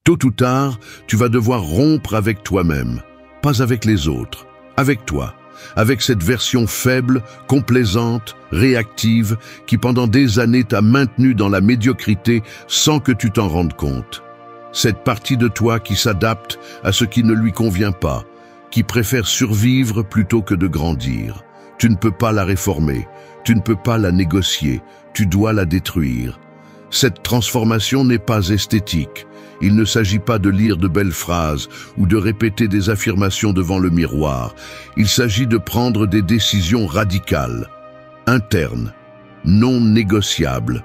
Tôt ou tard, tu vas devoir rompre avec toi-même, pas avec les autres, avec toi, avec cette version faible, complaisante, réactive, qui pendant des années t'a maintenu dans la médiocrité sans que tu t'en rendes compte. Cette partie de toi qui s'adapte à ce qui ne lui convient pas, qui préfère survivre plutôt que de grandir. Tu ne peux pas la réformer, tu ne peux pas la négocier, tu dois la détruire. Cette transformation n'est pas esthétique. Il ne s'agit pas de lire de belles phrases ou de répéter des affirmations devant le miroir. Il s'agit de prendre des décisions radicales, internes, non négociables.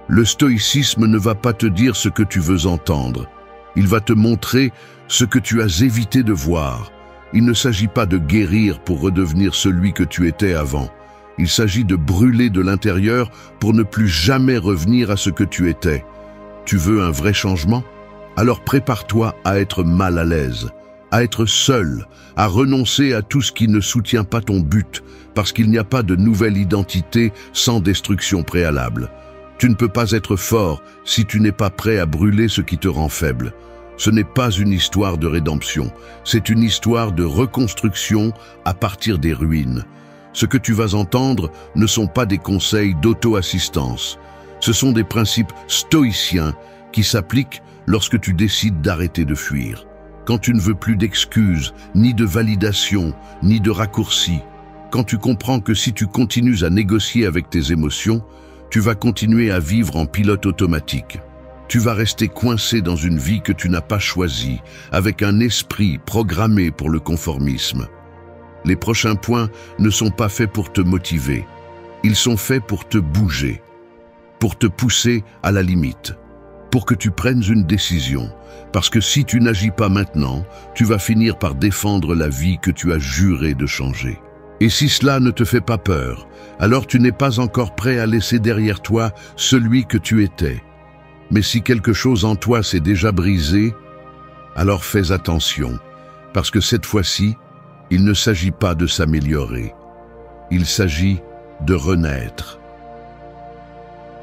Le stoïcisme ne va pas te dire ce que tu veux entendre. Il va te montrer ce que tu as évité de voir. Il ne s'agit pas de guérir pour redevenir celui que tu étais avant. Il s'agit de brûler de l'intérieur pour ne plus jamais revenir à ce que tu étais. Tu veux un vrai changement ? Alors prépare-toi à être mal à l'aise, à être seul, à renoncer à tout ce qui ne soutient pas ton but, parce qu'il n'y a pas de nouvelle identité sans destruction préalable. Tu ne peux pas être fort si tu n'es pas prêt à brûler ce qui te rend faible. Ce n'est pas une histoire de rédemption, c'est une histoire de reconstruction à partir des ruines. Ce que tu vas entendre ne sont pas des conseils d'auto-assistance. Ce sont des principes stoïciens qui s'appliquent lorsque tu décides d'arrêter de fuir. Quand tu ne veux plus d'excuses, ni de validation, ni de raccourcis. Quand tu comprends que si tu continues à négocier avec tes émotions, tu vas continuer à vivre en pilote automatique. Tu vas rester coincé dans une vie que tu n'as pas choisie, avec un esprit programmé pour le conformisme. Les prochains points ne sont pas faits pour te motiver. Ils sont faits pour te bouger, pour te pousser à la limite, pour que tu prennes une décision. Parce que si tu n'agis pas maintenant, tu vas finir par défendre la vie que tu as juré de changer. Et si cela ne te fait pas peur, alors tu n'es pas encore prêt à laisser derrière toi celui que tu étais. Mais si quelque chose en toi s'est déjà brisé, alors fais attention, parce que cette fois-ci, il ne s'agit pas de s'améliorer. Il s'agit de renaître.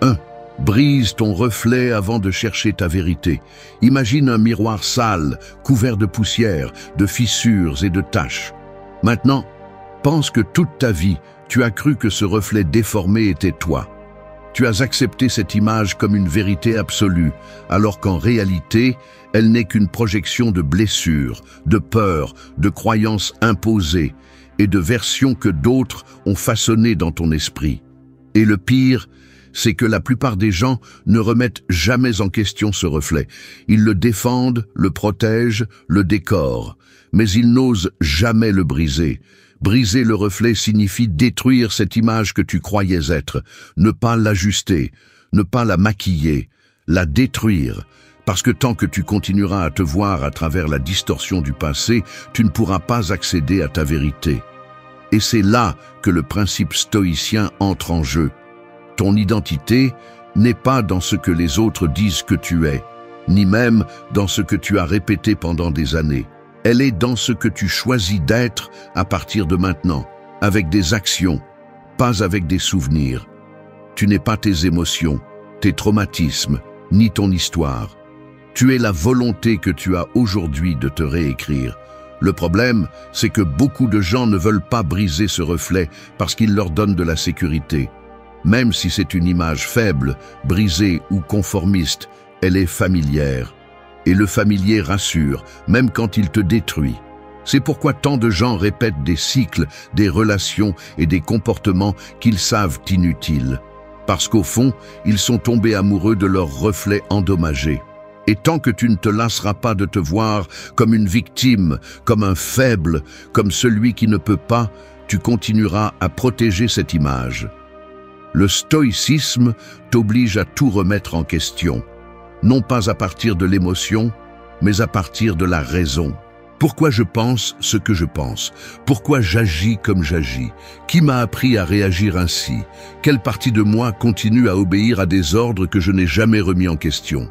1. Brise ton reflet avant de chercher ta vérité. Imagine un miroir sale, couvert de poussière, de fissures et de taches. Maintenant, pense que toute ta vie, tu as cru que ce reflet déformé était toi. Tu as accepté cette image comme une vérité absolue, alors qu'en réalité, elle n'est qu'une projection de blessures, de peurs, de croyances imposées et de versions que d'autres ont façonnées dans ton esprit. Et le pire, c'est que la plupart des gens ne remettent jamais en question ce reflet. Ils le défendent, le protègent, le décorent, mais ils n'osent jamais le briser. Briser le reflet signifie détruire cette image que tu croyais être, ne pas l'ajuster, ne pas la maquiller, la détruire. Parce que tant que tu continueras à te voir à travers la distorsion du passé, tu ne pourras pas accéder à ta vérité. Et c'est là que le principe stoïcien entre en jeu. Ton identité n'est pas dans ce que les autres disent que tu es, ni même dans ce que tu as répété pendant des années. Elle est dans ce que tu choisis d'être à partir de maintenant, avec des actions, pas avec des souvenirs. Tu n'es pas tes émotions, tes traumatismes, ni ton histoire. Tu es la volonté que tu as aujourd'hui de te réécrire. Le problème, c'est que beaucoup de gens ne veulent pas briser ce reflet parce qu'il leur donne de la sécurité. Même si c'est une image faible, brisée ou conformiste, elle est familière. Et le familier rassure, même quand il te détruit. C'est pourquoi tant de gens répètent des cycles, des relations et des comportements qu'ils savent inutiles. Parce qu'au fond, ils sont tombés amoureux de leur reflet endommagé. Et tant que tu ne te lasseras pas de te voir comme une victime, comme un faible, comme celui qui ne peut pas, tu continueras à protéger cette image. Le stoïcisme t'oblige à tout remettre en question, non pas à partir de l'émotion, mais à partir de la raison. Pourquoi je pense ce que je pense? Pourquoi j'agis comme j'agis? Qui m'a appris à réagir ainsi? Quelle partie de moi continue à obéir à des ordres que je n'ai jamais remis en question?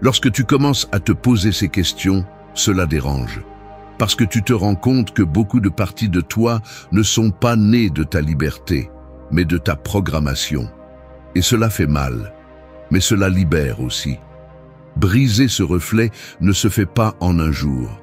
Lorsque tu commences à te poser ces questions, cela dérange. Parce que tu te rends compte que beaucoup de parties de toi ne sont pas nées de ta liberté, mais de ta programmation. Et cela fait mal, mais cela libère aussi. Briser ce reflet ne se fait pas en un jour.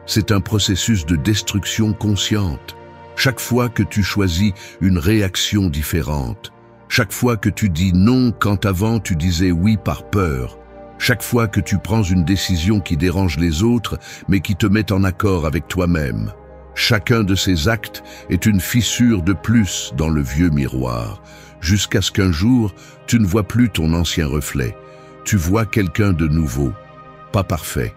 C'est un processus de destruction consciente. Chaque fois que tu choisis une réaction différente, chaque fois que tu dis non quand avant tu disais oui par peur, chaque fois que tu prends une décision qui dérange les autres mais qui te met en accord avec toi-même, chacun de ces actes est une fissure de plus dans le vieux miroir, jusqu'à ce qu'un jour, tu ne vois plus ton ancien reflet. Tu vois quelqu'un de nouveau, pas parfait,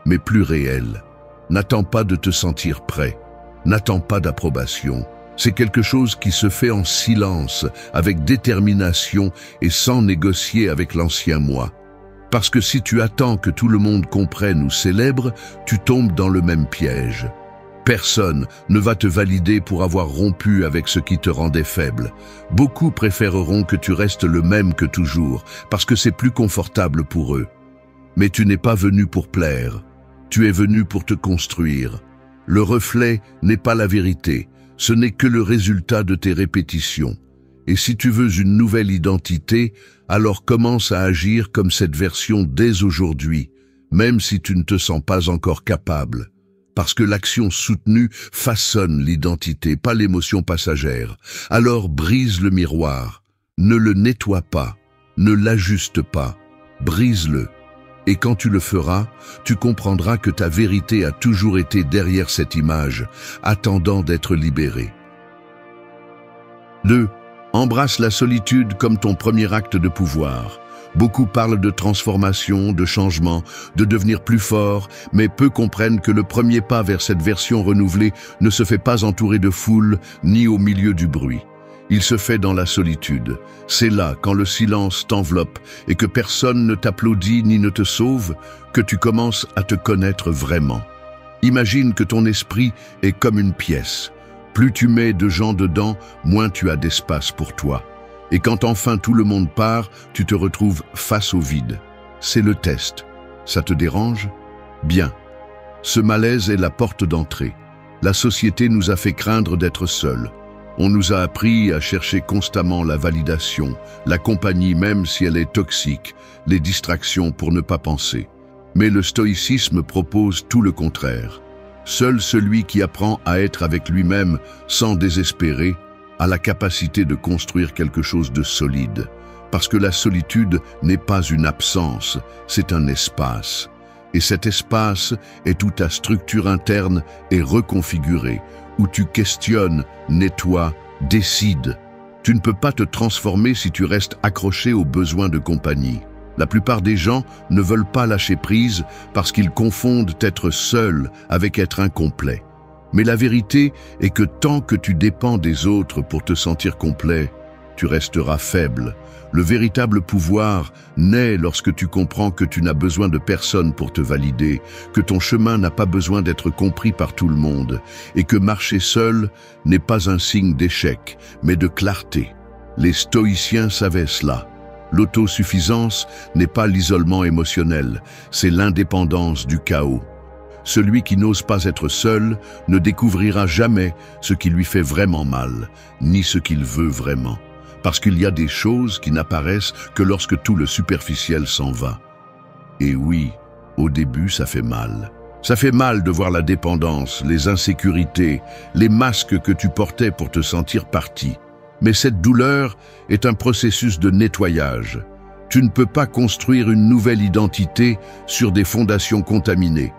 mais plus réel. N'attends pas de te sentir prêt, n'attends pas d'approbation. C'est quelque chose qui se fait en silence, avec détermination et sans négocier avec l'ancien moi. Parce que si tu attends que tout le monde comprenne ou célèbre, tu tombes dans le même piège. Personne ne va te valider pour avoir rompu avec ce qui te rendait faible. Beaucoup préféreront que tu restes le même que toujours, parce que c'est plus confortable pour eux. Mais tu n'es pas venu pour plaire, tu es venu pour te construire. Le reflet n'est pas la vérité, ce n'est que le résultat de tes répétitions. Et si tu veux une nouvelle identité, alors commence à agir comme cette version dès aujourd'hui, même si tu ne te sens pas encore capable. Parce que l'action soutenue façonne l'identité, pas l'émotion passagère. Alors brise le miroir, ne le nettoie pas, ne l'ajuste pas, brise-le. Et quand tu le feras, tu comprendras que ta vérité a toujours été derrière cette image, attendant d'être libérée. 2. Embrasse la solitude comme ton premier acte de pouvoir. Beaucoup parlent de transformation, de changement, de devenir plus fort, mais peu comprennent que le premier pas vers cette version renouvelée ne se fait pas entouré de foule ni au milieu du bruit. Il se fait dans la solitude. C'est là, quand le silence t'enveloppe et que personne ne t'applaudit ni ne te sauve, que tu commences à te connaître vraiment. Imagine que ton esprit est comme une pièce. Plus tu mets de gens dedans, moins tu as d'espace pour toi. Et quand enfin tout le monde part, tu te retrouves face au vide. C'est le test. Ça te dérange? Bien. Ce malaise est la porte d'entrée. La société nous a fait craindre d'être seuls. On nous a appris à chercher constamment la validation, la compagnie même si elle est toxique, les distractions pour ne pas penser. Mais le stoïcisme propose tout le contraire. Seul celui qui apprend à être avec lui-même sans désespérer a la capacité de construire quelque chose de solide. Parce que la solitude n'est pas une absence, c'est un espace. Et cet espace est où ta structure interne est reconfigurée, où tu questionnes, nettoies, décides. Tu ne peux pas te transformer si tu restes accroché aux besoins de compagnie. La plupart des gens ne veulent pas lâcher prise parce qu'ils confondent être seul avec être incomplet. Mais la vérité est que tant que tu dépends des autres pour te sentir complet, tu resteras faible. Le véritable pouvoir naît lorsque tu comprends que tu n'as besoin de personne pour te valider, que ton chemin n'a pas besoin d'être compris par tout le monde, et que marcher seul n'est pas un signe d'échec, mais de clarté. Les stoïciens savaient cela. L'autosuffisance n'est pas l'isolement émotionnel, c'est l'indépendance du chaos. Celui qui n'ose pas être seul ne découvrira jamais ce qui lui fait vraiment mal, ni ce qu'il veut vraiment. Parce qu'il y a des choses qui n'apparaissent que lorsque tout le superficiel s'en va. Et oui, au début, ça fait mal. Ça fait mal de voir la dépendance, les insécurités, les masques que tu portais pour te sentir parti. Mais cette douleur est un processus de nettoyage. Tu ne peux pas construire une nouvelle identité sur des fondations contaminées.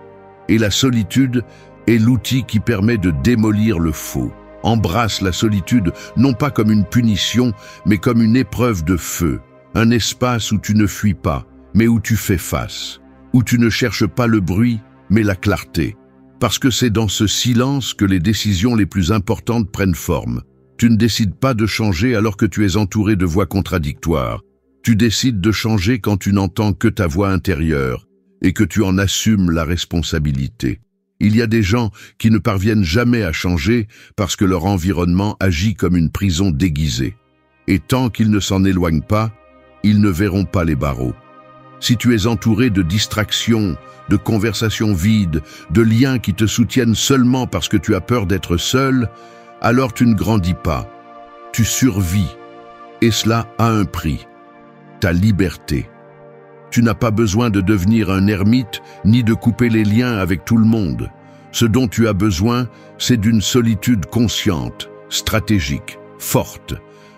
Et la solitude est l'outil qui permet de démolir le faux. Embrasse la solitude non pas comme une punition, mais comme une épreuve de feu. Un espace où tu ne fuis pas, mais où tu fais face. Où tu ne cherches pas le bruit, mais la clarté. Parce que c'est dans ce silence que les décisions les plus importantes prennent forme. Tu ne décides pas de changer alors que tu es entouré de voix contradictoires. Tu décides de changer quand tu n'entends que ta voix intérieure et que tu en assumes la responsabilité. Il y a des gens qui ne parviennent jamais à changer parce que leur environnement agit comme une prison déguisée. Et tant qu'ils ne s'en éloignent pas, ils ne verront pas les barreaux. Si tu es entouré de distractions, de conversations vides, de liens qui te soutiennent seulement parce que tu as peur d'être seul, alors tu ne grandis pas, tu survis. Et cela a un prix, ta liberté. Tu n'as pas besoin de devenir un ermite ni de couper les liens avec tout le monde. Ce dont tu as besoin, c'est d'une solitude consciente, stratégique, forte,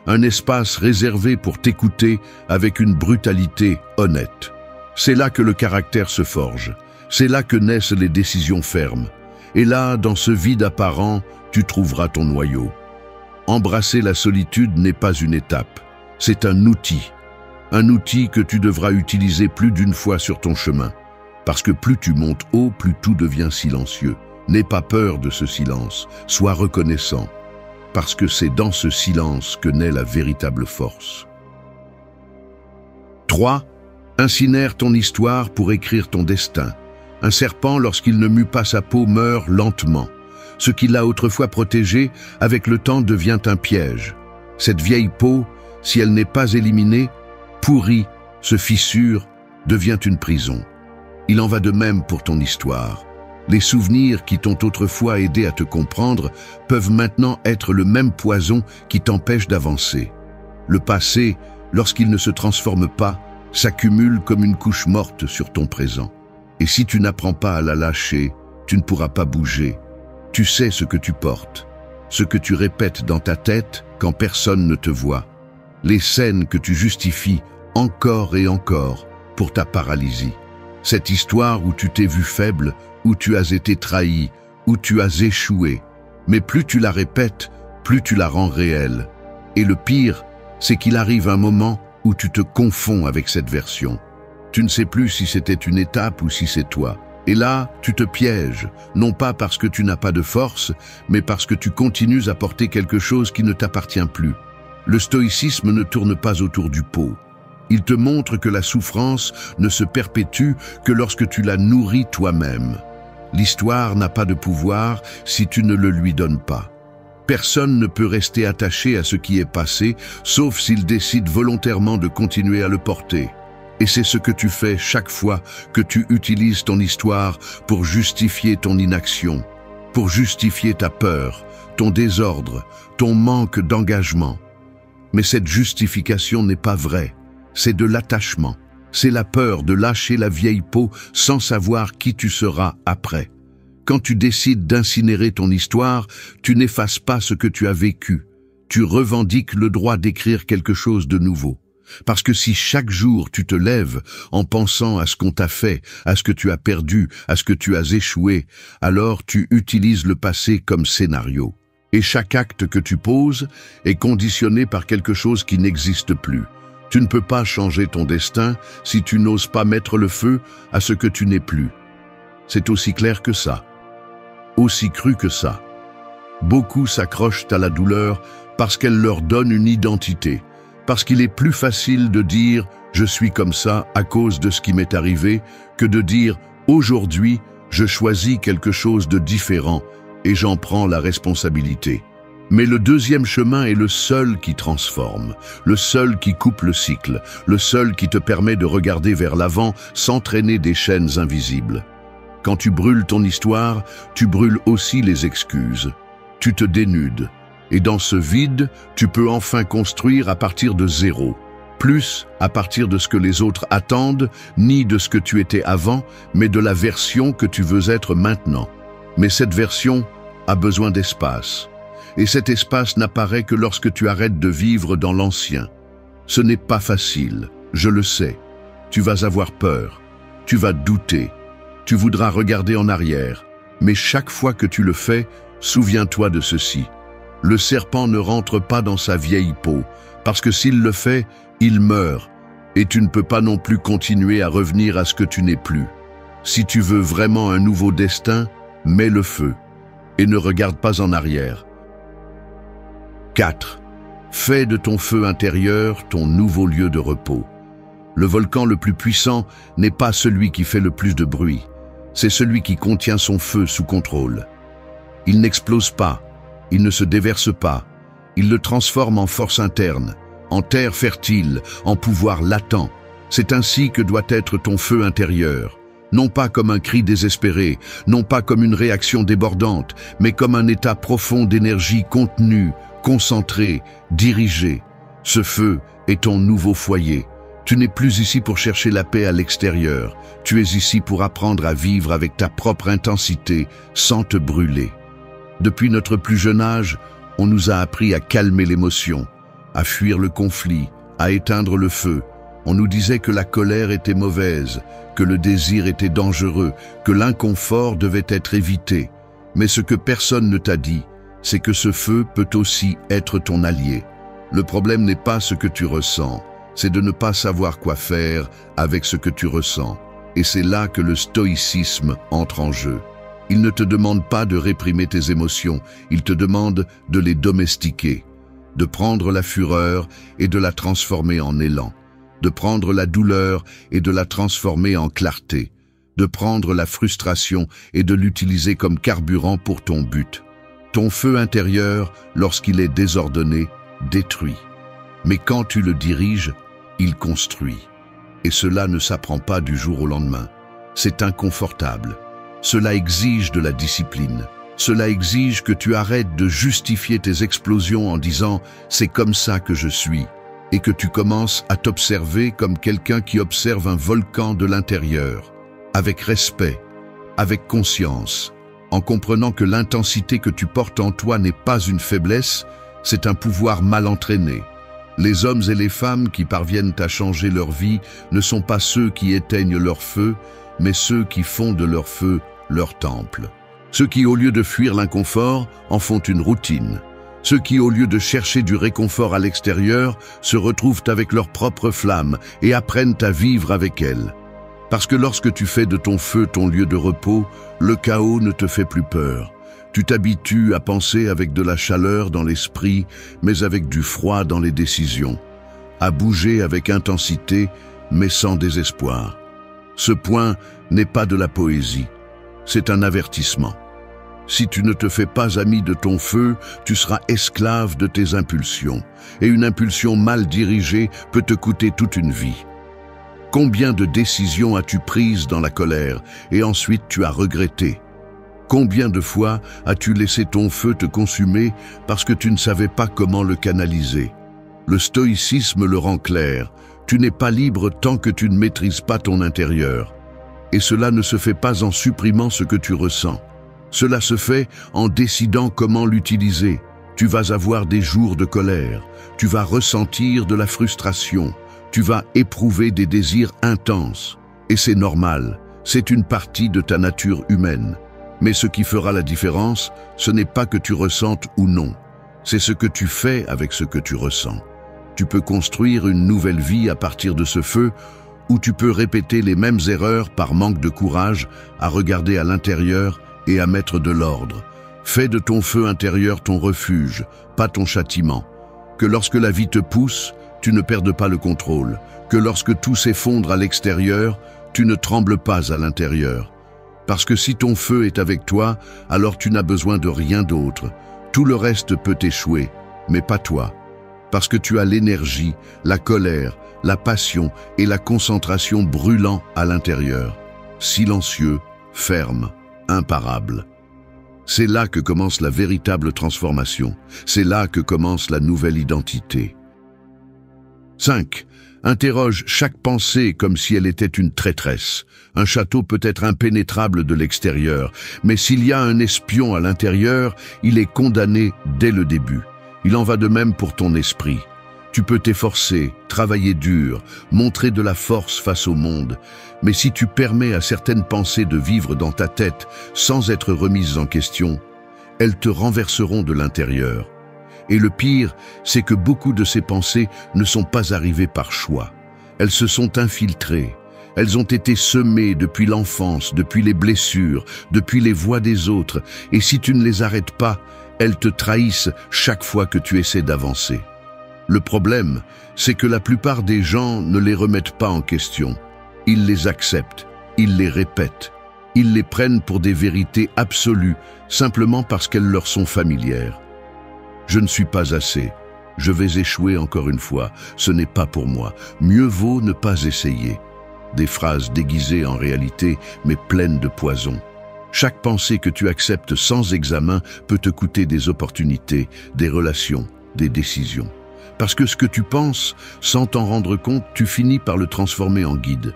un espace réservé pour t'écouter avec une brutalité honnête. C'est là que le caractère se forge, c'est là que naissent les décisions fermes. Et là, dans ce vide apparent, tu trouveras ton noyau. Embrasser la solitude n'est pas une étape, c'est un outil que tu devras utiliser plus d'une fois sur ton chemin. Parce que plus tu montes haut, plus tout devient silencieux. N'aie pas peur de ce silence, sois reconnaissant, parce que c'est dans ce silence que naît la véritable force. 3. Incinère ton histoire pour écrire ton destin. Un serpent, lorsqu'il ne mue pas sa peau, meurt lentement. Ce qui l'a autrefois protégé, avec le temps devient un piège. Cette vieille peau, si elle n'est pas éliminée, pourrit, se fissure, devient une prison. Il en va de même pour ton histoire. Les souvenirs qui t'ont autrefois aidé à te comprendre peuvent maintenant être le même poison qui t'empêche d'avancer. Le passé, lorsqu'il ne se transforme pas, s'accumule comme une couche morte sur ton présent. Et si tu n'apprends pas à la lâcher, tu ne pourras pas bouger. Tu sais ce que tu portes, ce que tu répètes dans ta tête quand personne ne te voit, les scènes que tu justifies encore et encore pour ta paralysie. Cette histoire où tu t'es vu faible, où tu as été trahi, où tu as échoué. Mais plus tu la répètes, plus tu la rends réelle. Et le pire, c'est qu'il arrive un moment où tu te confonds avec cette version. Tu ne sais plus si c'était une étape ou si c'est toi. Et là, tu te pièges, non pas parce que tu n'as pas de force, mais parce que tu continues à porter quelque chose qui ne t'appartient plus. Le stoïcisme ne tourne pas autour du pot. Il te montre que la souffrance ne se perpétue que lorsque tu la nourris toi-même. L'histoire n'a pas de pouvoir si tu ne le lui donnes pas. Personne ne peut rester attaché à ce qui est passé, sauf s'il décide volontairement de continuer à le porter. Et c'est ce que tu fais chaque fois que tu utilises ton histoire pour justifier ton inaction, pour justifier ta peur, ton désordre, ton manque d'engagement. Mais cette justification n'est pas vraie, c'est de l'attachement. C'est la peur de lâcher la vieille peau sans savoir qui tu seras après. Quand tu décides d'incinérer ton histoire, tu n'effaces pas ce que tu as vécu. Tu revendiques le droit d'écrire quelque chose de nouveau. Parce que si chaque jour tu te lèves en pensant à ce qu'on t'a fait, à ce que tu as perdu, à ce que tu as échoué, alors tu utilises le passé comme scénario. Et chaque acte que tu poses est conditionné par quelque chose qui n'existe plus. Tu ne peux pas changer ton destin si tu n'oses pas mettre le feu à ce que tu n'es plus. C'est aussi clair que ça, aussi cru que ça. Beaucoup s'accrochent à la douleur parce qu'elle leur donne une identité. Parce qu'il est plus facile de dire « je suis comme ça à cause de ce qui m'est arrivé » que de dire « aujourd'hui, je choisis quelque chose de différent et j'en prends la responsabilité ». Mais le deuxième chemin est le seul qui transforme, le seul qui coupe le cycle, le seul qui te permet de regarder vers l'avant sans traîner des chaînes invisibles. Quand tu brûles ton histoire, tu brûles aussi les excuses. Tu te dénudes. Et dans ce vide, tu peux enfin construire à partir de zéro. Plus à partir de ce que les autres attendent, ni de ce que tu étais avant, mais de la version que tu veux être maintenant. Mais cette version a besoin d'espace. Et cet espace n'apparaît que lorsque tu arrêtes de vivre dans l'ancien. Ce n'est pas facile, je le sais. Tu vas avoir peur, tu vas douter, tu voudras regarder en arrière. Mais chaque fois que tu le fais, souviens-toi de ceci. Le serpent ne rentre pas dans sa vieille peau, parce que s'il le fait, il meurt, et tu ne peux pas non plus continuer à revenir à ce que tu n'es plus. Si tu veux vraiment un nouveau destin, mets le feu, et ne regarde pas en arrière. 4. Fais de ton feu intérieur ton nouveau lieu de repos. Le volcan le plus puissant n'est pas celui qui fait le plus de bruit, c'est celui qui contient son feu sous contrôle. Il n'explose pas, il ne se déverse pas, il le transforme en force interne, en terre fertile, en pouvoir latent. C'est ainsi que doit être ton feu intérieur, non pas comme un cri désespéré, non pas comme une réaction débordante, mais comme un état profond d'énergie contenue, concentrée, dirigée. Ce feu est ton nouveau foyer, Tu n'es plus ici pour chercher la paix à l'extérieur. Tu es ici pour apprendre à vivre avec ta propre intensité, sans te brûler. Depuis notre plus jeune âge, on nous a appris à calmer l'émotion, à fuir le conflit, à éteindre le feu. On nous disait que la colère était mauvaise, que le désir était dangereux, que l'inconfort devait être évité. Mais ce que personne ne t'a dit, c'est que ce feu peut aussi être ton allié. Le problème n'est pas ce que tu ressens, c'est de ne pas savoir quoi faire avec ce que tu ressens. Et c'est là que le stoïcisme entre en jeu. Il ne te demande pas de réprimer tes émotions, il te demande de les domestiquer, de prendre la fureur et de la transformer en élan, de prendre la douleur et de la transformer en clarté, de prendre la frustration et de l'utiliser comme carburant pour ton but. Ton feu intérieur, lorsqu'il est désordonné, détruit. Mais quand tu le diriges, il construit. Et cela ne s'apprend pas du jour au lendemain. C'est inconfortable. Cela exige de la discipline. Cela exige que tu arrêtes de justifier tes explosions en disant « c'est comme ça que je suis » et que tu commences à t'observer comme quelqu'un qui observe un volcan de l'intérieur, avec respect, avec conscience, en comprenant que l'intensité que tu portes en toi n'est pas une faiblesse, c'est un pouvoir mal entraîné. Les hommes et les femmes qui parviennent à changer leur vie ne sont pas ceux qui éteignent leur feu, mais ceux qui font de leur feu leur temple. Ceux qui, au lieu de fuir l'inconfort, en font une routine. Ceux qui, au lieu de chercher du réconfort à l'extérieur, se retrouvent avec leur propre flamme et apprennent à vivre avec elle. Parce que lorsque tu fais de ton feu ton lieu de repos, le chaos ne te fait plus peur. Tu t'habitues à penser avec de la chaleur dans l'esprit, mais avec du froid dans les décisions. À bouger avec intensité, mais sans désespoir. Ce point n'est pas de la poésie, c'est un avertissement. Si tu ne te fais pas ami de ton feu, tu seras esclave de tes impulsions. Et une impulsion mal dirigée peut te coûter toute une vie. Combien de décisions as-tu prises dans la colère et ensuite tu as regretté? Combien de fois as-tu laissé ton feu te consumer parce que tu ne savais pas comment le canaliser? Le stoïcisme le rend clair. Tu n'es pas libre tant que tu ne maîtrises pas ton intérieur. Et cela ne se fait pas en supprimant ce que tu ressens. Cela se fait en décidant comment l'utiliser. Tu vas avoir des jours de colère. Tu vas ressentir de la frustration. Tu vas éprouver des désirs intenses. Et c'est normal. C'est une partie de ta nature humaine. Mais ce qui fera la différence, ce n'est pas que tu ressentes ou non. C'est ce que tu fais avec ce que tu ressens. Tu peux construire une nouvelle vie à partir de ce feu, ou tu peux répéter les mêmes erreurs par manque de courage à regarder à l'intérieur et à mettre de l'ordre. Fais de ton feu intérieur ton refuge, pas ton châtiment. Que lorsque la vie te pousse, tu ne perdes pas le contrôle. Que lorsque tout s'effondre à l'extérieur, tu ne trembles pas à l'intérieur. Parce que si ton feu est avec toi, alors tu n'as besoin de rien d'autre. Tout le reste peut échouer, mais pas toi. Parce que tu as l'énergie, la colère, la passion et la concentration brûlant à l'intérieur. Silencieux, ferme, imparable. C'est là que commence la véritable transformation. C'est là que commence la nouvelle identité. 5. Interroge chaque pensée comme si elle était une traîtresse. Un château peut être impénétrable de l'extérieur, mais s'il y a un espion à l'intérieur, il est condamné dès le début. Il en va de même pour ton esprit. Tu peux t'efforcer, travailler dur, montrer de la force face au monde, mais si tu permets à certaines pensées de vivre dans ta tête sans être remises en question, elles te renverseront de l'intérieur. Et le pire, c'est que beaucoup de ces pensées ne sont pas arrivées par choix. Elles se sont infiltrées. Elles ont été semées depuis l'enfance, depuis les blessures, depuis les voix des autres, et si tu ne les arrêtes pas, elles te trahissent chaque fois que tu essaies d'avancer. Le problème, c'est que la plupart des gens ne les remettent pas en question. Ils les acceptent, ils les répètent, ils les prennent pour des vérités absolues, simplement parce qu'elles leur sont familières. Je ne suis pas assez. Je vais échouer encore une fois. Ce n'est pas pour moi. Mieux vaut ne pas essayer. Des phrases déguisées en réalité, mais pleines de poison. Chaque pensée que tu acceptes sans examen peut te coûter des opportunités, des relations, des décisions. Parce que ce que tu penses, sans t'en rendre compte, tu finis par le transformer en guide.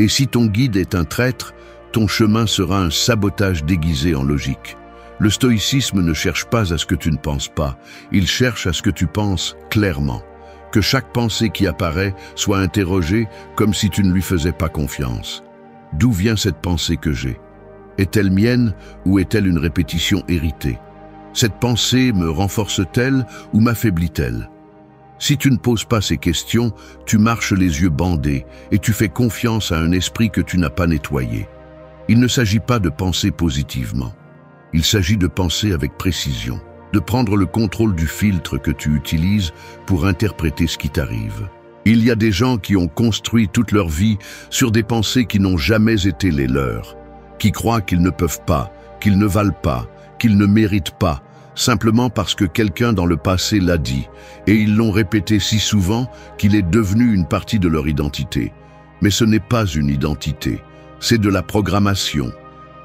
Et si ton guide est un traître, ton chemin sera un sabotage déguisé en logique. Le stoïcisme ne cherche pas à ce que tu ne penses pas, il cherche à ce que tu penses clairement. Que chaque pensée qui apparaît soit interrogée comme si tu ne lui faisais pas confiance. D'où vient cette pensée que j'ai? Est-elle mienne ou est-elle une répétition héritée? Cette pensée me renforce-t-elle ou m'affaiblit-elle? Si tu ne poses pas ces questions, tu marches les yeux bandés et tu fais confiance à un esprit que tu n'as pas nettoyé. Il ne s'agit pas de penser positivement. Il s'agit de penser avec précision, de prendre le contrôle du filtre que tu utilises pour interpréter ce qui t'arrive. Il y a des gens qui ont construit toute leur vie sur des pensées qui n'ont jamais été les leurs, qui croient qu'ils ne peuvent pas, qu'ils ne valent pas, qu'ils ne méritent pas, simplement parce que quelqu'un dans le passé l'a dit, et ils l'ont répété si souvent qu'il est devenu une partie de leur identité. Mais ce n'est pas une identité, c'est de la programmation.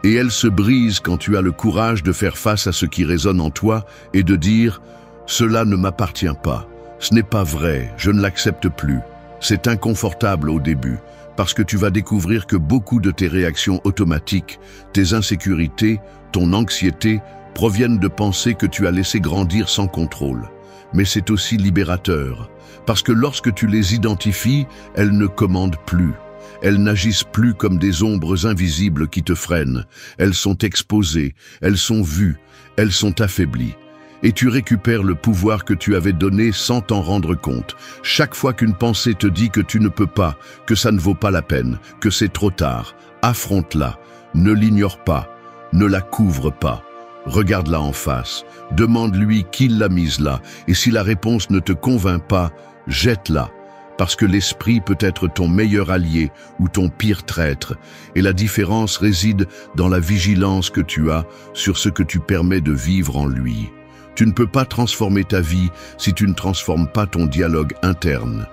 Et elle se brise quand tu as le courage de faire face à ce qui résonne en toi et de dire « Cela ne m'appartient pas, ce n'est pas vrai, je ne l'accepte plus ». C'est inconfortable au début, parce que tu vas découvrir que beaucoup de tes réactions automatiques, tes insécurités, ton anxiété, proviennent de pensées que tu as laissées grandir sans contrôle. Mais c'est aussi libérateur, parce que lorsque tu les identifies, elles ne commandent plus. Elles n'agissent plus comme des ombres invisibles qui te freinent. Elles sont exposées, elles sont vues, elles sont affaiblies. Et tu récupères le pouvoir que tu avais donné sans t'en rendre compte. Chaque fois qu'une pensée te dit que tu ne peux pas, que ça ne vaut pas la peine, que c'est trop tard, affronte-la, ne l'ignore pas, ne la couvre pas. Regarde-la en face, demande-lui qui l'a mise là, et si la réponse ne te convainc pas, jette-la. Parce que l'esprit peut être ton meilleur allié ou ton pire traître, et la différence réside dans la vigilance que tu as sur ce que tu permets de vivre en lui. Tu ne peux pas transformer ta vie si tu ne transformes pas ton dialogue interne.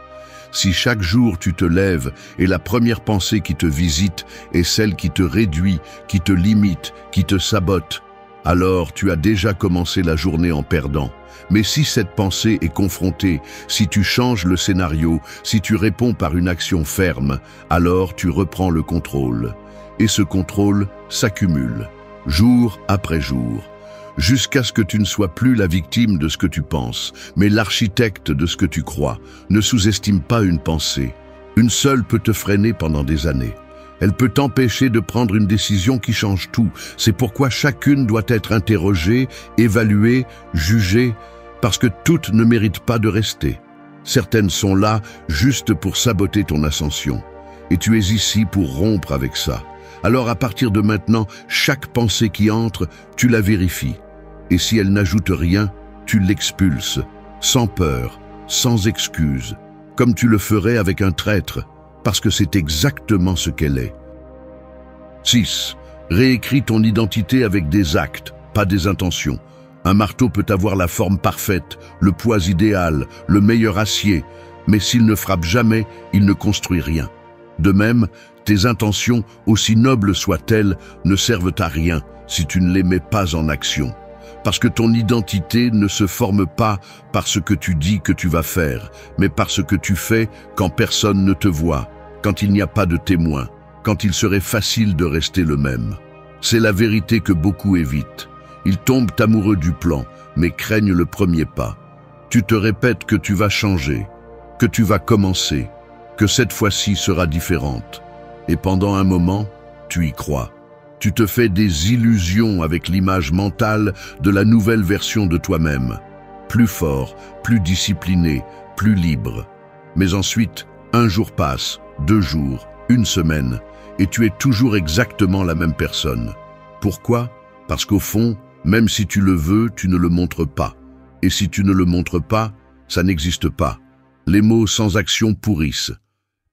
Si chaque jour tu te lèves et la première pensée qui te visite est celle qui te réduit, qui te limite, qui te sabote, alors tu as déjà commencé la journée en perdant. Mais si cette pensée est confrontée, si tu changes le scénario, si tu réponds par une action ferme, alors tu reprends le contrôle. Et ce contrôle s'accumule, jour après jour, jusqu'à ce que tu ne sois plus la victime de ce que tu penses, mais l'architecte de ce que tu crois. Ne sous-estime pas une pensée. Une seule peut te freiner pendant des années. Elle peut t'empêcher de prendre une décision qui change tout. C'est pourquoi chacune doit être interrogée, évaluée, jugée, parce que toutes ne méritent pas de rester. Certaines sont là juste pour saboter ton ascension. Et tu es ici pour rompre avec ça. Alors à partir de maintenant, chaque pensée qui entre, tu la vérifies. Et si elle n'ajoute rien, tu l'expulses, sans peur, sans excuse, comme tu le ferais avec un traître, parce que c'est exactement ce qu'elle est. 6. Réécris ton identité avec des actes, pas des intentions. Un marteau peut avoir la forme parfaite, le poids idéal, le meilleur acier, mais s'il ne frappe jamais, il ne construit rien. De même, tes intentions, aussi nobles soient-elles, ne servent à rien si tu ne les mets pas en action. Parce que ton identité ne se forme pas par ce que tu dis que tu vas faire, mais par ce que tu fais quand personne ne te voit, quand il n'y a pas de témoin, quand il serait facile de rester le même. C'est la vérité que beaucoup évitent. Ils tombent amoureux du plan, mais craignent le premier pas. Tu te répètes que tu vas changer, que tu vas commencer, que cette fois-ci sera différente. Et pendant un moment, tu y crois. Tu te fais des illusions avec l'image mentale de la nouvelle version de toi-même. Plus fort, plus discipliné, plus libre. Mais ensuite, un jour passe, 2 jours, 1 semaine, et tu es toujours exactement la même personne. Pourquoi? Parce qu'au fond, même si tu le veux, tu ne le montres pas. Et si tu ne le montres pas, ça n'existe pas. Les mots sans action pourrissent.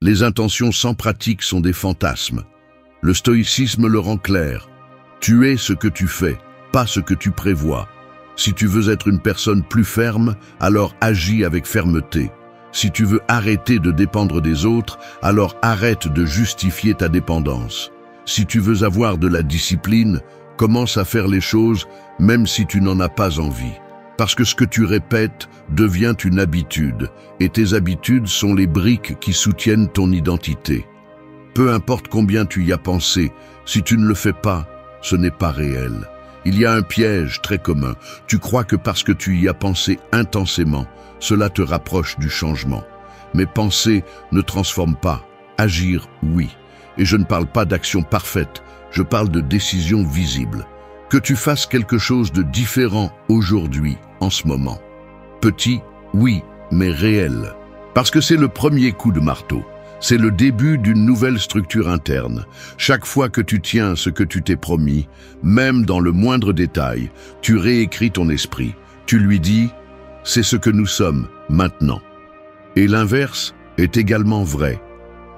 Les intentions sans pratique sont des fantasmes. Le stoïcisme le rend clair. Tu es ce que tu fais, pas ce que tu prévois. Si tu veux être une personne plus ferme, alors agis avec fermeté. Si tu veux arrêter de dépendre des autres, alors arrête de justifier ta dépendance. Si tu veux avoir de la discipline, commence à faire les choses même si tu n'en as pas envie. Parce que ce que tu répètes devient une habitude, et tes habitudes sont les briques qui soutiennent ton identité. Peu importe combien tu y as pensé, si tu ne le fais pas, ce n'est pas réel. Il y a un piège très commun. Tu crois que parce que tu y as pensé intensément, cela te rapproche du changement. Mais penser ne transforme pas. Agir, oui. Et je ne parle pas d'action parfaite, je parle de décision visible. Que tu fasses quelque chose de différent aujourd'hui, en ce moment. Petit, oui, mais réel. Parce que c'est le premier coup de marteau. C'est le début d'une nouvelle structure interne. Chaque fois que tu tiens ce que tu t'es promis, même dans le moindre détail, tu réécris ton esprit. Tu lui dis, c'est ce que nous sommes maintenant. Et l'inverse est également vrai.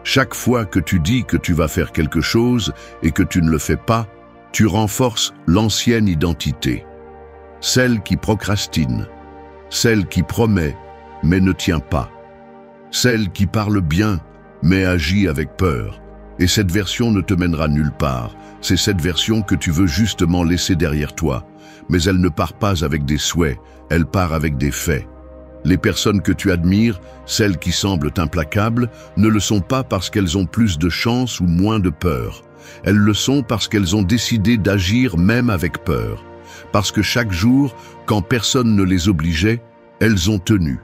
Chaque fois que tu dis que tu vas faire quelque chose et que tu ne le fais pas, tu renforces l'ancienne identité. Celle qui procrastine, celle qui promet mais ne tient pas, celle qui parle bien mais agit avec peur. Et cette version ne te mènera nulle part. C'est cette version que tu veux justement laisser derrière toi. Mais elle ne part pas avec des souhaits, elle part avec des faits. Les personnes que tu admires, celles qui semblent implacables, ne le sont pas parce qu'elles ont plus de chance ou moins de peur. Elles le sont parce qu'elles ont décidé d'agir même avec peur. Parce que chaque jour, quand personne ne les obligeait, elles ont tenu.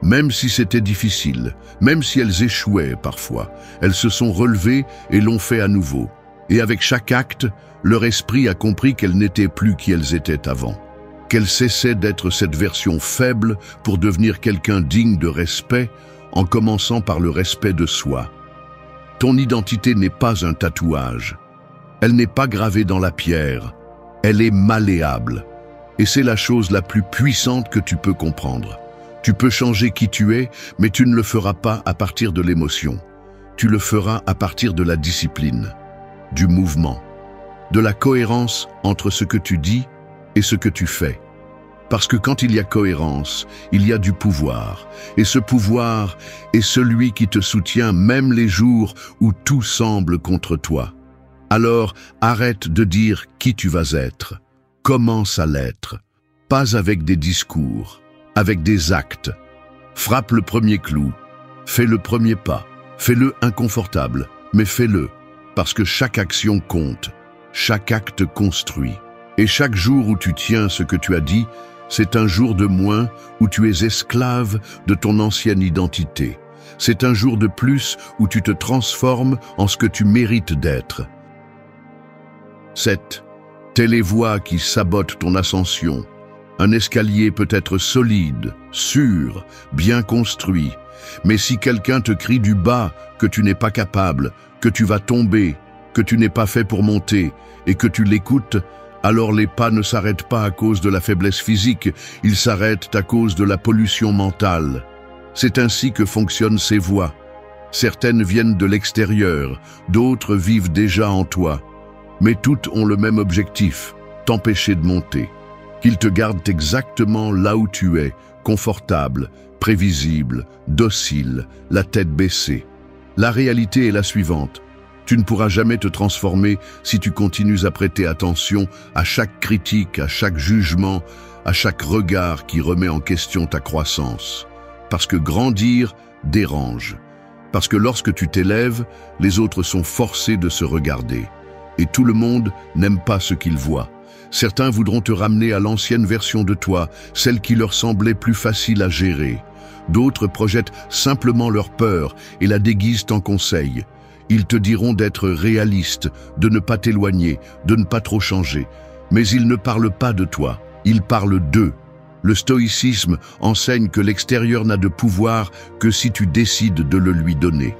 Même si c'était difficile, même si elles échouaient parfois, elles se sont relevées et l'ont fait à nouveau. Et avec chaque acte, leur esprit a compris qu'elles n'étaient plus qui elles étaient avant. Qu'elles cessaient d'être cette version faible pour devenir quelqu'un digne de respect, en commençant par le respect de soi. Ton identité n'est pas un tatouage. Elle n'est pas gravée dans la pierre. Elle est malléable. Et c'est la chose la plus puissante que tu peux comprendre. Tu peux changer qui tu es, mais tu ne le feras pas à partir de l'émotion. Tu le feras à partir de la discipline, du mouvement, de la cohérence entre ce que tu dis et ce que tu fais. Parce que quand il y a cohérence, il y a du pouvoir. Et ce pouvoir est celui qui te soutient même les jours où tout semble contre toi. Alors, arrête de dire qui tu vas être. Commence à l'être. Pas avec des discours, avec des actes. Frappe le premier clou. Fais le premier pas. Fais-le inconfortable, mais fais-le. Parce que chaque action compte. Chaque acte construit. Et chaque jour où tu tiens ce que tu as dit, c'est un jour de moins où tu es esclave de ton ancienne identité. C'est un jour de plus où tu te transformes en ce que tu mérites d'être. 7. Telles les voies qui sabotent ton ascension. Un escalier peut être solide, sûr, bien construit. Mais si quelqu'un te crie du bas que tu n'es pas capable, que tu vas tomber, que tu n'es pas fait pour monter et que tu l'écoutes, alors les pas ne s'arrêtent pas à cause de la faiblesse physique, ils s'arrêtent à cause de la pollution mentale. C'est ainsi que fonctionnent ces voies. Certaines viennent de l'extérieur, d'autres vivent déjà en toi. Mais toutes ont le même objectif, t'empêcher de monter. Qu'ils te gardent exactement là où tu es, confortable, prévisible, docile, la tête baissée. La réalité est la suivante. Tu ne pourras jamais te transformer si tu continues à prêter attention à chaque critique, à chaque jugement, à chaque regard qui remet en question ta croissance. Parce que grandir dérange. Parce que lorsque tu t'élèves, les autres sont forcés de se regarder. Et tout le monde n'aime pas ce qu'il voit. Certains voudront te ramener à l'ancienne version de toi, celle qui leur semblait plus facile à gérer. D'autres projettent simplement leur peur et la déguisent en conseil. Ils te diront d'être réaliste, de ne pas t'éloigner, de ne pas trop changer. Mais ils ne parlent pas de toi, ils parlent d'eux. Le stoïcisme enseigne que l'extérieur n'a de pouvoir que si tu décides de le lui donner.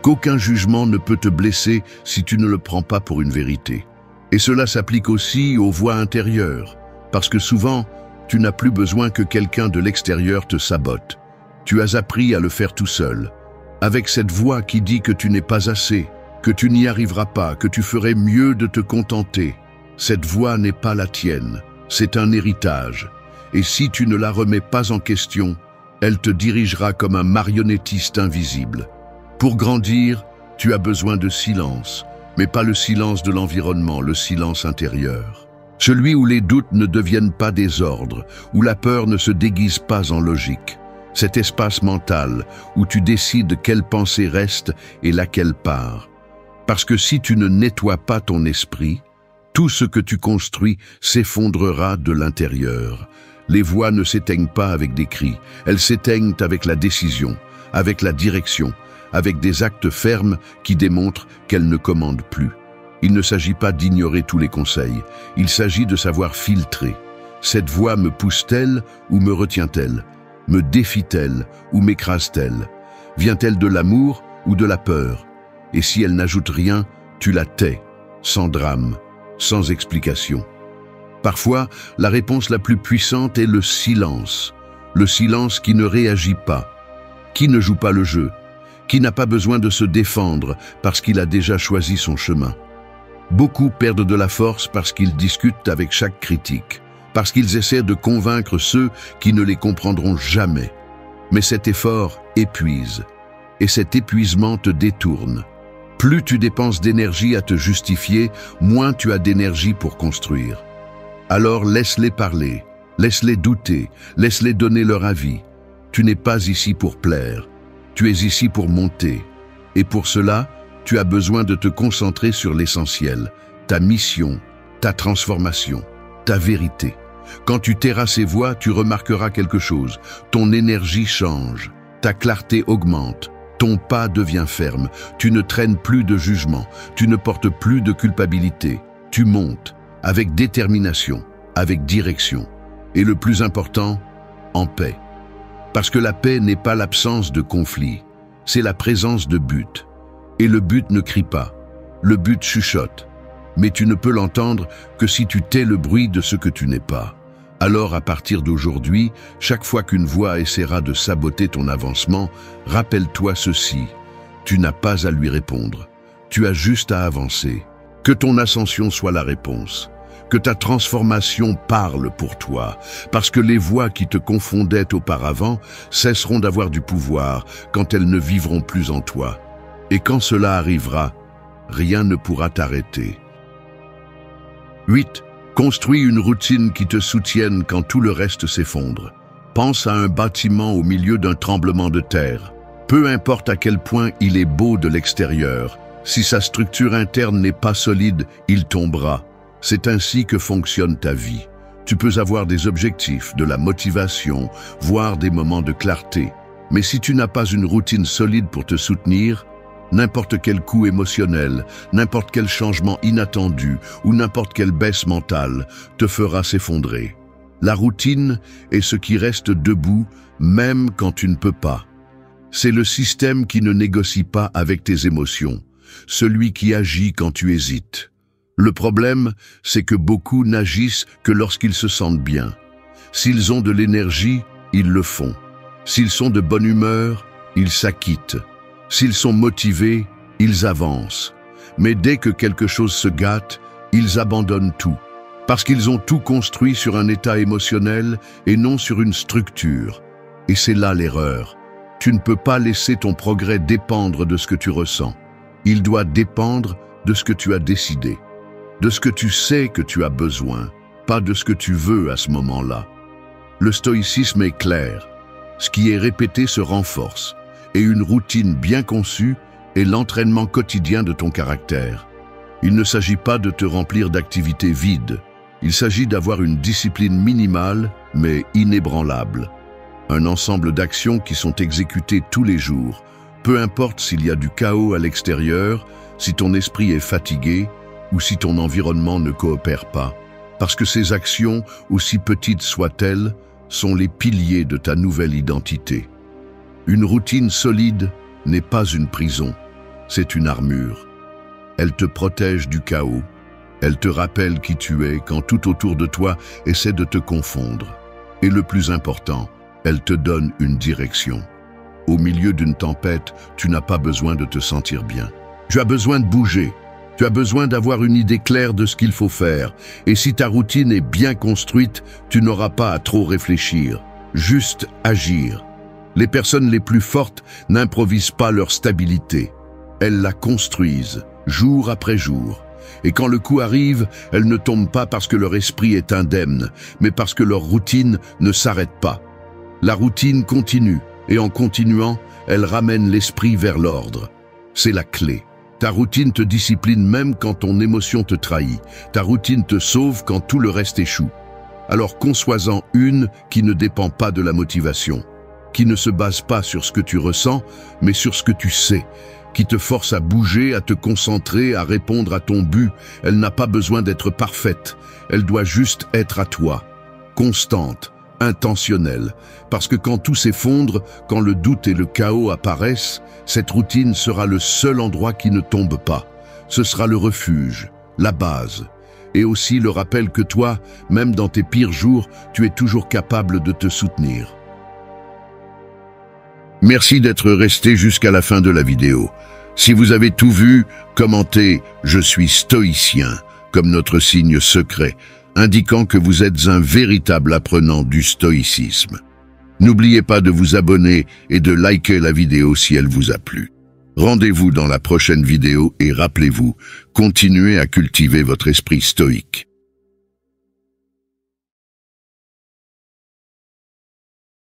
Qu'aucun jugement ne peut te blesser si tu ne le prends pas pour une vérité. Et cela s'applique aussi aux voix intérieures, parce que souvent, tu n'as plus besoin que quelqu'un de l'extérieur te sabote. Tu as appris à le faire tout seul. Avec cette voix qui dit que tu n'es pas assez, que tu n'y arriveras pas, que tu ferais mieux de te contenter. Cette voix n'est pas la tienne, c'est un héritage. Et si tu ne la remets pas en question, elle te dirigera comme un marionnettiste invisible. Pour grandir, tu as besoin de silence, mais pas le silence de l'environnement, le silence intérieur. Celui où les doutes ne deviennent pas des ordres, où la peur ne se déguise pas en logique. Cet espace mental où tu décides quelle pensée reste et laquelle part. Parce que si tu ne nettoies pas ton esprit, tout ce que tu construis s'effondrera de l'intérieur. Les voix ne s'éteignent pas avec des cris, elles s'éteignent avec la décision, avec la direction, avec des actes fermes qui démontrent qu'elles ne commandent plus. Il ne s'agit pas d'ignorer tous les conseils, il s'agit de savoir filtrer. Cette voix me pousse-t-elle ou me retient-elle? Me défie-t-elle ou m'écrase-t-elle? Vient-elle de l'amour ou de la peur? Et si elle n'ajoute rien, tu la tais, sans drame, sans explication. Parfois, la réponse la plus puissante est le silence qui ne réagit pas, qui ne joue pas le jeu, qui n'a pas besoin de se défendre parce qu'il a déjà choisi son chemin. Beaucoup perdent de la force parce qu'ils discutent avec chaque critique, parce qu'ils essaient de convaincre ceux qui ne les comprendront jamais. Mais cet effort épuise, et cet épuisement te détourne. Plus tu dépenses d'énergie à te justifier, moins tu as d'énergie pour construire. Alors laisse-les parler, laisse-les douter, laisse-les donner leur avis. Tu n'es pas ici pour plaire, tu es ici pour monter. Et pour cela, tu as besoin de te concentrer sur l'essentiel, ta mission, ta transformation, ta vérité. Quand tu tairas ces voix, tu remarqueras quelque chose. Ton énergie change, ta clarté augmente, ton pas devient ferme, tu ne traînes plus de jugement, tu ne portes plus de culpabilité. Tu montes, avec détermination, avec direction. Et le plus important, en paix. Parce que la paix n'est pas l'absence de conflit, c'est la présence de but. Et le but ne crie pas, le but chuchote. Mais tu ne peux l'entendre que si tu tais le bruit de ce que tu n'es pas. Alors à partir d'aujourd'hui, chaque fois qu'une voix essaiera de saboter ton avancement, rappelle-toi ceci, tu n'as pas à lui répondre, tu as juste à avancer. Que ton ascension soit la réponse, que ta transformation parle pour toi, parce que les voix qui te confondaient auparavant cesseront d'avoir du pouvoir quand elles ne vivront plus en toi. Et quand cela arrivera, rien ne pourra t'arrêter. 8. Construis une routine qui te soutienne quand tout le reste s'effondre. Pense à un bâtiment au milieu d'un tremblement de terre. Peu importe à quel point il est beau de l'extérieur, si sa structure interne n'est pas solide, il tombera. C'est ainsi que fonctionne ta vie. Tu peux avoir des objectifs, de la motivation, voire des moments de clarté. Mais si tu n'as pas une routine solide pour te soutenir, n'importe quel coup émotionnel, n'importe quel changement inattendu ou n'importe quelle baisse mentale te fera s'effondrer. La routine est ce qui reste debout même quand tu ne peux pas. C'est le système qui ne négocie pas avec tes émotions, celui qui agit quand tu hésites. Le problème, c'est que beaucoup n'agissent que lorsqu'ils se sentent bien. S'ils ont de l'énergie, ils le font. S'ils sont de bonne humeur, ils s'acquittent. S'ils sont motivés, ils avancent. Mais dès que quelque chose se gâte, ils abandonnent tout. Parce qu'ils ont tout construit sur un état émotionnel et non sur une structure. Et c'est là l'erreur. Tu ne peux pas laisser ton progrès dépendre de ce que tu ressens. Il doit dépendre de ce que tu as décidé, de ce que tu sais que tu as besoin, pas de ce que tu veux à ce moment-là. Le stoïcisme est clair. Ce qui est répété se renforce. Et une routine bien conçue est l'entraînement quotidien de ton caractère. Il ne s'agit pas de te remplir d'activités vides. Il s'agit d'avoir une discipline minimale, mais inébranlable. Un ensemble d'actions qui sont exécutées tous les jours, peu importe s'il y a du chaos à l'extérieur, si ton esprit est fatigué ou si ton environnement ne coopère pas. Parce que ces actions, aussi petites soient-elles, sont les piliers de ta nouvelle identité. Une routine solide n'est pas une prison, c'est une armure. Elle te protège du chaos, elle te rappelle qui tu es quand tout autour de toi essaie de te confondre. Et le plus important, elle te donne une direction. Au milieu d'une tempête, tu n'as pas besoin de te sentir bien. Tu as besoin de bouger. Tu as besoin d'avoir une idée claire de ce qu'il faut faire. Et si ta routine est bien construite, tu n'auras pas à trop réfléchir. Juste agir. Les personnes les plus fortes n'improvisent pas leur stabilité. Elles la construisent, jour après jour. Et quand le coup arrive, elles ne tombent pas parce que leur esprit est indemne, mais parce que leur routine ne s'arrête pas. La routine continue, et en continuant, elle ramène l'esprit vers l'ordre. C'est la clé. Ta routine te discipline même quand ton émotion te trahit. Ta routine te sauve quand tout le reste échoue. Alors conçois-en une qui ne dépend pas de la motivation, qui ne se base pas sur ce que tu ressens, mais sur ce que tu sais, qui te force à bouger, à te concentrer, à répondre à ton but. Elle n'a pas besoin d'être parfaite, elle doit juste être à toi, constante, intentionnelle, parce que quand tout s'effondre, quand le doute et le chaos apparaissent, cette routine sera le seul endroit qui ne tombe pas. Ce sera le refuge, la base, et aussi le rappel que toi, même dans tes pires jours, tu es toujours capable de te soutenir. Merci d'être resté jusqu'à la fin de la vidéo. Si vous avez tout vu, commentez « Je suis stoïcien » comme notre signe secret, indiquant que vous êtes un véritable apprenant du stoïcisme. N'oubliez pas de vous abonner et de liker la vidéo si elle vous a plu. Rendez-vous dans la prochaine vidéo et rappelez-vous, continuez à cultiver votre esprit stoïque.